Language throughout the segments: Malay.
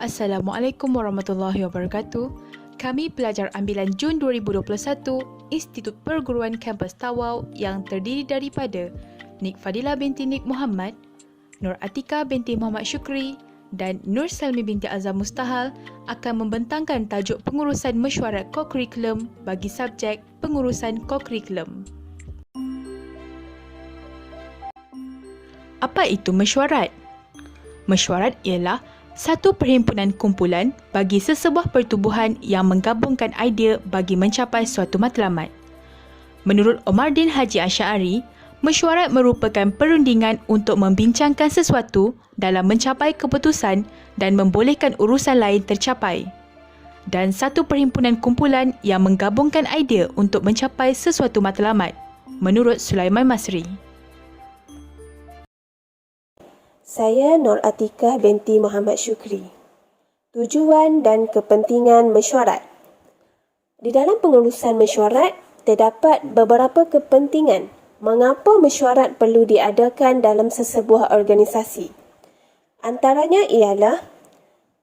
Assalamualaikum warahmatullahi wabarakatuh. Kami pelajar ambilan Jun 2021, Institut Perguruan Kampus Tawau yang terdiri daripada Nik Fadila binti Nik Muhammad, Nur Atika binti Muhammad Syukri dan Nur Salmi binti Azam Mustahal akan membentangkan tajuk pengurusan mesyuarat kokurikulum bagi subjek pengurusan kokurikulum. Apa itu mesyuarat? Mesyuarat ialah satu perhimpunan kumpulan bagi sesebuah pertubuhan yang menggabungkan idea bagi mencapai suatu matlamat. Menurut Omardin Haji Asy'ari, mesyuarat merupakan perundingan untuk membincangkan sesuatu dalam mencapai keputusan dan membolehkan urusan lain tercapai. Dan satu perhimpunan kumpulan yang menggabungkan idea untuk mencapai sesuatu matlamat, menurut Sulaiman Masri. Saya Nur Atika binti Muhammad Syukri. Tujuan dan kepentingan mesyuarat. Di dalam pengurusan mesyuarat, terdapat beberapa kepentingan mengapa mesyuarat perlu diadakan dalam sesebuah organisasi. Antaranya ialah: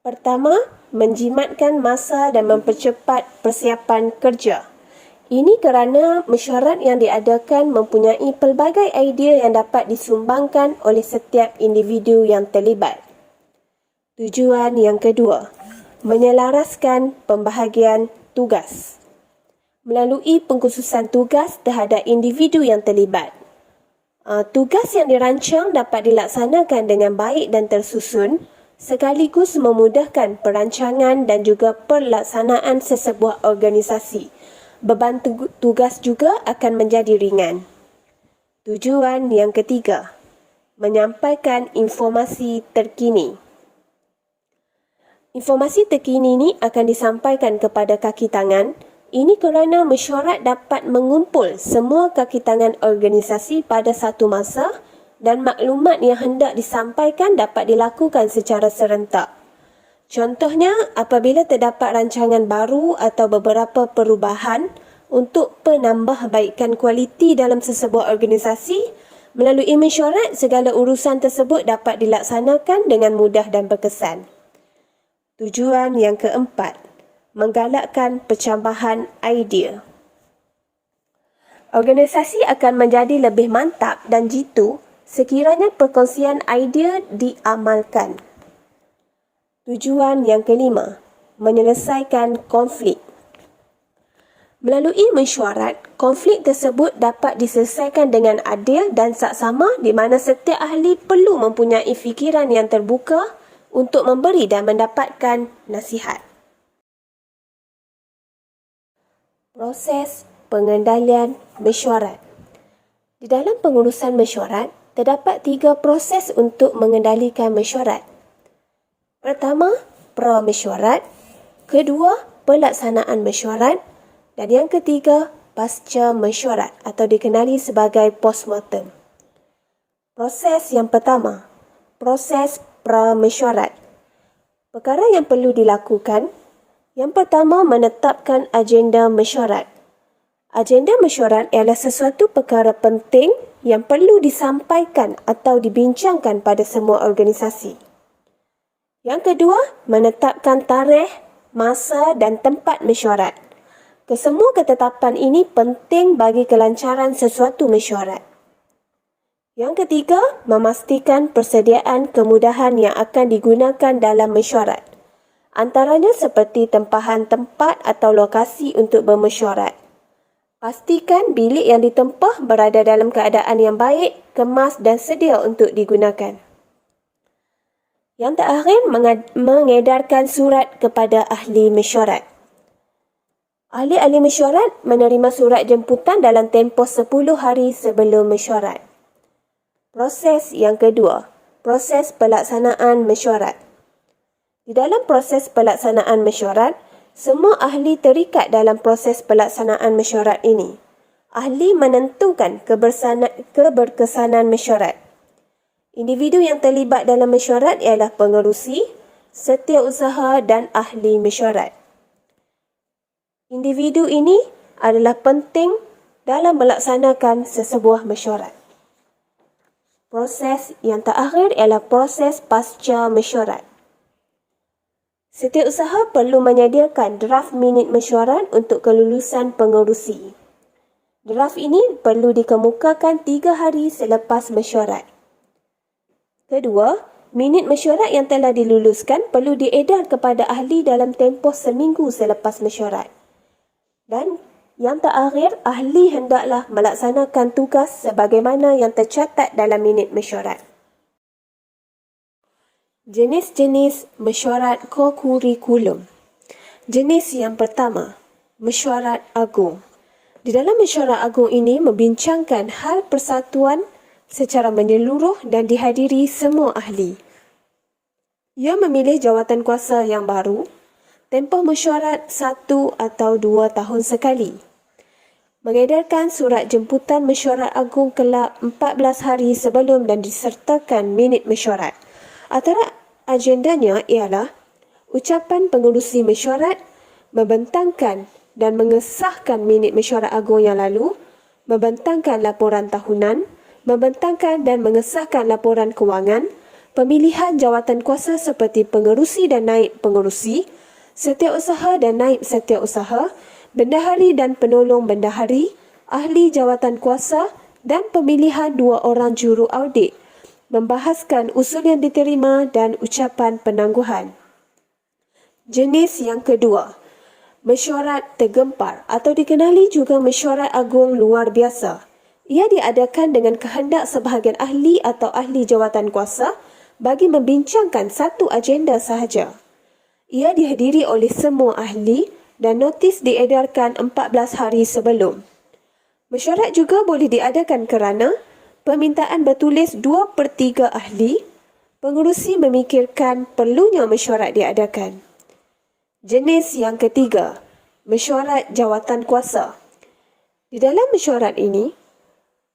pertama, menjimatkan masa dan mempercepat persiapan kerja. Ini kerana mesyuarat yang diadakan mempunyai pelbagai idea yang dapat disumbangkan oleh setiap individu yang terlibat. Tujuan yang kedua, menyelaraskan pembahagian tugas. Melalui pengkhususan tugas terhadap individu yang terlibat. Tugas yang dirancang dapat dilaksanakan dengan baik dan tersusun, sekaligus memudahkan perancangan dan juga pelaksanaan sesebuah organisasi. Beban tugas juga akan menjadi ringan. Tujuan yang ketiga, menyampaikan informasi terkini. Informasi terkini ini akan disampaikan kepada kaki tangan. Ini kerana mesyuarat dapat mengumpul semua kaki tangan organisasi pada satu masa dan maklumat yang hendak disampaikan dapat dilakukan secara serentak. Contohnya, apabila terdapat rancangan baru atau beberapa perubahan untuk penambahbaikan kualiti dalam sesebuah organisasi, melalui mesyuarat, segala urusan tersebut dapat dilaksanakan dengan mudah dan berkesan. Tujuan yang keempat, menggalakkan pencambahan idea. Organisasi akan menjadi lebih mantap dan jitu sekiranya perkongsian idea diamalkan. Tujuan yang kelima, menyelesaikan konflik. Melalui mesyuarat, konflik tersebut dapat diselesaikan dengan adil dan saksama di mana setiap ahli perlu mempunyai fikiran yang terbuka untuk memberi dan mendapatkan nasihat. Proses pengendalian mesyuarat. Di dalam pengurusan mesyuarat, terdapat 3 proses untuk mengendalikan mesyuarat. Pertama, pra-mesyuarat. Kedua, pelaksanaan mesyuarat. Dan yang ketiga, pasca mesyuarat atau dikenali sebagai postmortem. Proses yang pertama, proses pra-mesyuarat. Perkara yang perlu dilakukan, yang pertama, menetapkan agenda mesyuarat. Agenda mesyuarat ialah sesuatu perkara penting yang perlu disampaikan atau dibincangkan pada semua organisasi. Yang kedua, menetapkan tarikh, masa dan tempat mesyuarat. Kesemua ketetapan ini penting bagi kelancaran sesuatu mesyuarat. Yang ketiga, memastikan persediaan kemudahan yang akan digunakan dalam mesyuarat. Antaranya seperti tempahan tempat atau lokasi untuk bermesyuarat. Pastikan bilik yang ditempah berada dalam keadaan yang baik, kemas dan sedia untuk digunakan. Yang terakhir, mengedarkan surat kepada ahli mesyuarat. Ahli-ahli mesyuarat menerima surat jemputan dalam tempoh 10 hari sebelum mesyuarat. Proses yang kedua, proses pelaksanaan mesyuarat. Di dalam proses pelaksanaan mesyuarat, semua ahli terikat dalam proses pelaksanaan mesyuarat ini. Ahli menentukan keberkesanan mesyuarat. Individu yang terlibat dalam mesyuarat ialah pengerusi, setiausaha dan ahli mesyuarat. Individu ini adalah penting dalam melaksanakan sesebuah mesyuarat. Proses yang terakhir ialah proses pasca mesyuarat. Setiausaha perlu menyediakan draft minit mesyuarat untuk kelulusan pengerusi. Draft ini perlu dikemukakan 3 hari selepas mesyuarat. Kedua, minit mesyuarat yang telah diluluskan perlu diedar kepada ahli dalam tempoh seminggu selepas mesyuarat. Dan yang terakhir, ahli hendaklah melaksanakan tugas sebagaimana yang tercatat dalam minit mesyuarat. Jenis-jenis mesyuarat kokurikulum. Jenis yang pertama, mesyuarat agung. Di dalam mesyuarat agung ini membincangkan hal persatuan secara menyeluruh dan dihadiri semua ahli. Ia memilih jawatankuasa yang baru, tempoh mesyuarat 1 atau 2 tahun sekali. Mengedarkan surat jemputan mesyuarat agung kelak 14 hari sebelum dan disertakan minit mesyuarat. Antara agendanya ialah ucapan pengerusi mesyuarat, membentangkan dan mengesahkan minit mesyuarat agung yang lalu, membentangkan laporan tahunan, membentangkan dan mengesahkan laporan kewangan, pemilihan jawatankuasa seperti pengerusi dan naib pengerusi, setiausaha dan naib setiausaha, bendahari dan penolong bendahari, ahli jawatankuasa dan pemilihan 2 orang juru audit, membahaskan usul yang diterima dan ucapan penangguhan. Jenis yang kedua, mesyuarat tergempar atau dikenali juga mesyuarat agung luar biasa. Ia diadakan dengan kehendak sebahagian ahli atau ahli jawatankuasa bagi membincangkan satu agenda sahaja. Ia dihadiri oleh semua ahli dan notis diedarkan 14 hari sebelum. Mesyuarat juga boleh diadakan kerana permintaan bertulis 2/3 ahli, pengerusi memikirkan perlunya mesyuarat diadakan. Jenis yang ketiga, mesyuarat jawatankuasa. Di dalam mesyuarat ini,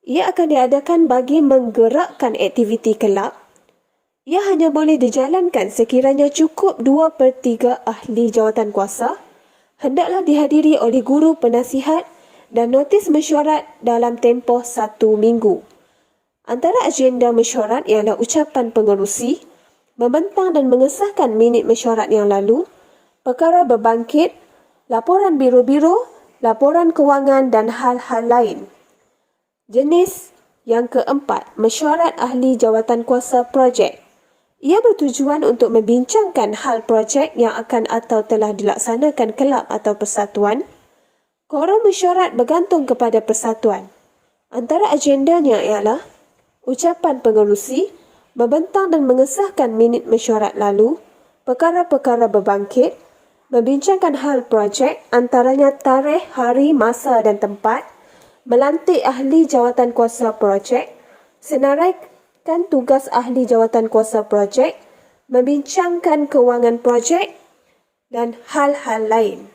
ia akan diadakan bagi menggerakkan aktiviti kelab. Ia hanya boleh dijalankan sekiranya cukup 2/3 ahli jawatankuasa, hendaklah dihadiri oleh guru penasihat dan notis mesyuarat dalam tempoh 1 minggu. Antara agenda mesyuarat ialah ucapan pengerusi, membentang dan mengesahkan minit mesyuarat yang lalu, perkara berbangkit, laporan biro-biro, laporan kewangan dan hal-hal lain. Jenis yang keempat, mesyuarat ahli jawatankuasa projek. Ia bertujuan untuk membincangkan hal projek yang akan atau telah dilaksanakan kelab atau persatuan. Koram mesyuarat bergantung kepada persatuan. Antara agendanya ialah ucapan pengerusi, membentang dan mengesahkan minit mesyuarat lalu, perkara-perkara berbangkit, membincangkan hal projek antaranya tarikh, hari, masa dan tempat, melantik ahli jawatankuasa projek, senaraikan tugas ahli jawatankuasa projek, membincangkan kewangan projek dan hal-hal lain.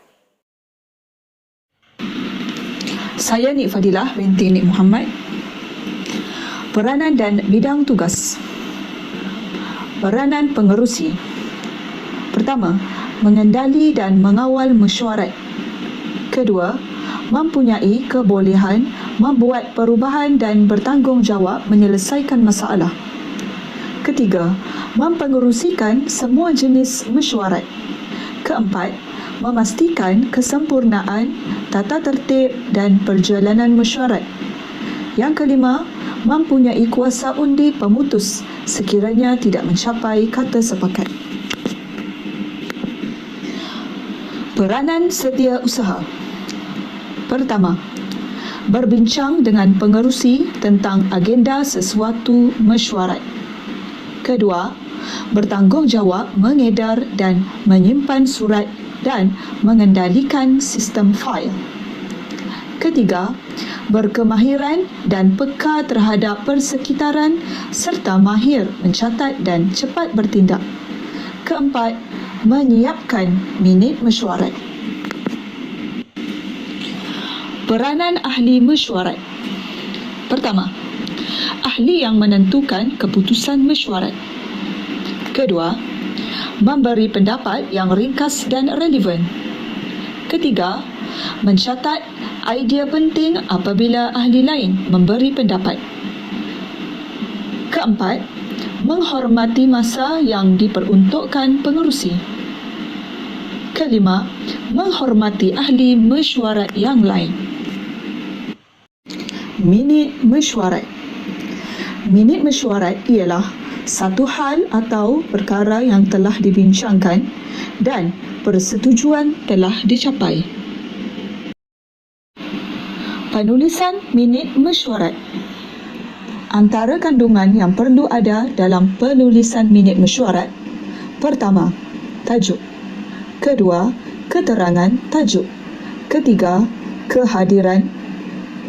Saya Nik Fadilah binti Nik Muhammad. Peranan dan bidang tugas. Peranan pengerusi. Pertama, mengendali dan mengawal mesyuarat. Kedua, mempunyai kebolehan membuat perubahan dan bertanggungjawab menyelesaikan masalah. Ketiga, mempengerusikan semua jenis mesyuarat. Keempat, memastikan kesempurnaan tata tertib dan perjalanan mesyuarat. Yang kelima, mempunyai kuasa undi pemutus sekiranya tidak mencapai kata sepakat. Peranan setiausaha. Pertama, berbincang dengan pengerusi tentang agenda sesuatu mesyuarat. Kedua, bertanggungjawab mengedar dan menyimpan surat dan mengendalikan sistem fail. Ketiga, berkemahiran dan peka terhadap persekitaran serta mahir mencatat dan cepat bertindak. Keempat, menyiapkan minit mesyuarat. Peranan ahli mesyuarat. Pertama, ahli yang menentukan keputusan mesyuarat. Kedua, memberi pendapat yang ringkas dan relevan. Ketiga, mencatat idea penting apabila ahli lain memberi pendapat. Keempat, menghormati masa yang diperuntukkan pengerusi. Kelima, menghormati ahli mesyuarat yang lain. Minit mesyuarat. Minit mesyuarat ialah satu hal atau perkara yang telah dibincangkan dan persetujuan telah dicapai. Penulisan minit mesyuarat. Antara kandungan yang perlu ada dalam penulisan minit mesyuarat: pertama, tajuk; kedua, keterangan tajuk; ketiga, kehadiran;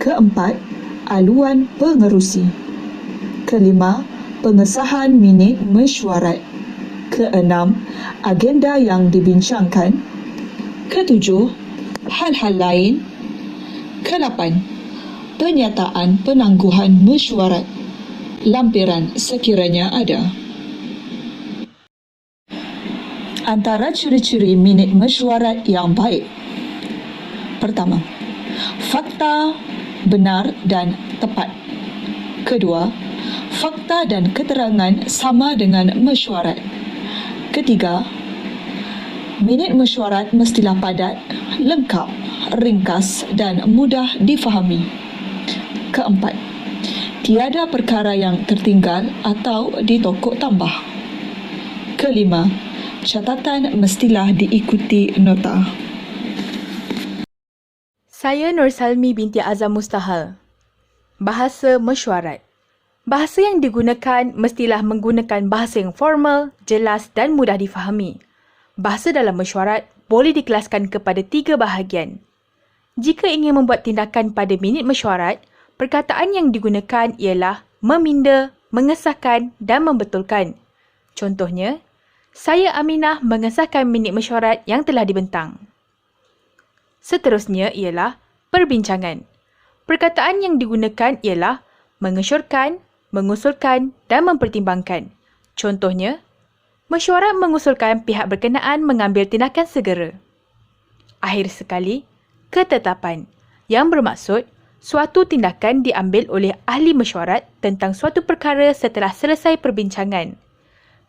keempat, aluan pengerusi; kelima, pengesahan minit mesyuarat; keenam, agenda yang dibincangkan; ketujuh, hal-hal lain; kelapan, penyataan penangguhan mesyuarat. Lampiran sekiranya ada. Antara ciri-ciri minit mesyuarat yang baik: pertama, fakta, benar dan tepat; kedua, fakta dan keterangan sama dengan mesyuarat; ketiga, minit mesyuarat mestilah padat, lengkap, ringkas dan mudah difahami; keempat, tiada perkara yang tertinggal atau ditokok tambah; kelima, catatan mestilah diikuti nota. Saya Nur Salmi binti Azam Mustahal. Bahasa mesyuarat. Bahasa yang digunakan mestilah menggunakan bahasa yang formal, jelas dan mudah difahami. Bahasa dalam mesyuarat boleh dikelaskan kepada 3 bahagian. Jika ingin membuat tindakan pada minit mesyuarat, perkataan yang digunakan ialah meminda, mengesahkan dan membetulkan. Contohnya, saya Aminah mengesahkan minit mesyuarat yang telah dibentang. Seterusnya ialah perbincangan. Perkataan yang digunakan ialah mengesyorkan, mengusulkan dan mempertimbangkan. Contohnya, mesyuarat mengusulkan pihak berkenaan mengambil tindakan segera. Akhir sekali, ketetapan yang bermaksud suatu tindakan diambil oleh ahli mesyuarat tentang suatu perkara setelah selesai perbincangan.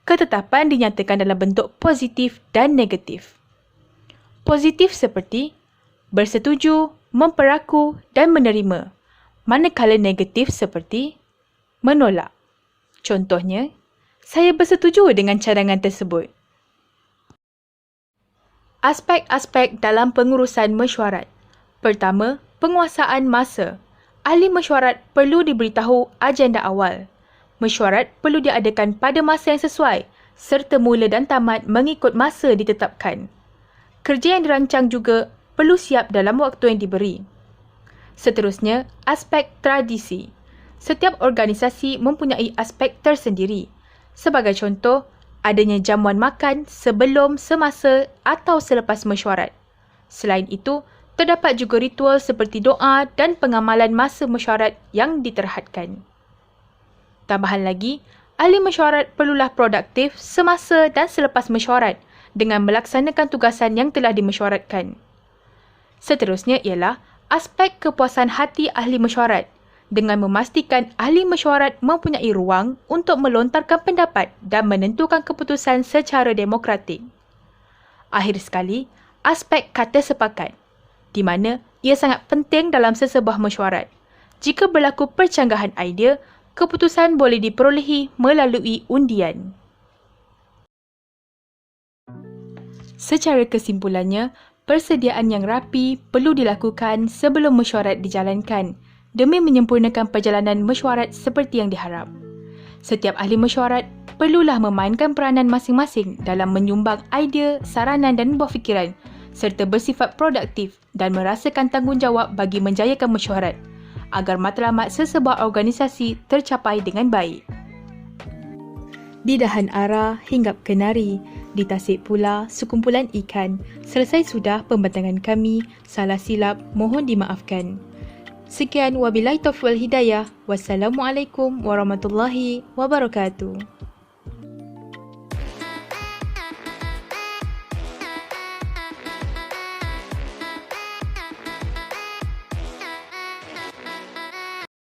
Ketetapan dinyatakan dalam bentuk positif dan negatif. Positif seperti bersetuju, memperaku dan menerima, manakala negatif seperti menolak. Contohnya, saya bersetuju dengan cadangan tersebut. Aspek-aspek dalam pengurusan mesyuarat. Pertama, penguasaan masa. Ahli mesyuarat perlu diberitahu agenda awal. Mesyuarat perlu diadakan pada masa yang sesuai serta mula dan tamat mengikut masa ditetapkan. Kerja yang dirancang juga perlu siap dalam waktu yang diberi. Seterusnya, aspek tradisi. Setiap organisasi mempunyai aspek tersendiri. Sebagai contoh, adanya jamuan makan sebelum, semasa atau selepas mesyuarat. Selain itu, terdapat juga ritual seperti doa dan pengamalan masa mesyuarat yang diterhadkan. Tambahan lagi, ahli mesyuarat perlulah produktif semasa dan selepas mesyuarat dengan melaksanakan tugasan yang telah dimesyuaratkan. Seterusnya ialah aspek kepuasan hati ahli mesyuarat dengan memastikan ahli mesyuarat mempunyai ruang untuk melontarkan pendapat dan menentukan keputusan secara demokratik. Akhir sekali, aspek kata sepakat, di mana ia sangat penting dalam sesebuah mesyuarat. Jika berlaku percanggahan idea, keputusan boleh diperolehi melalui undian. Secara kesimpulannya, persediaan yang rapi perlu dilakukan sebelum mesyuarat dijalankan demi menyempurnakan perjalanan mesyuarat seperti yang diharap. Setiap ahli mesyuarat perlulah memainkan peranan masing-masing dalam menyumbang idea, saranan dan buah fikiran serta bersifat produktif dan merasakan tanggungjawab bagi menjayakan mesyuarat agar matlamat sesebuah organisasi tercapai dengan baik. Di dahan ara hinggap kenari, di tasik pula sekumpulan ikan. Selesai sudah pembentangan kami, salah silap mohon dimaafkan. Sekian wabillahi taufiq wal hidayah. Wassalamualaikum warahmatullahi wabarakatuh.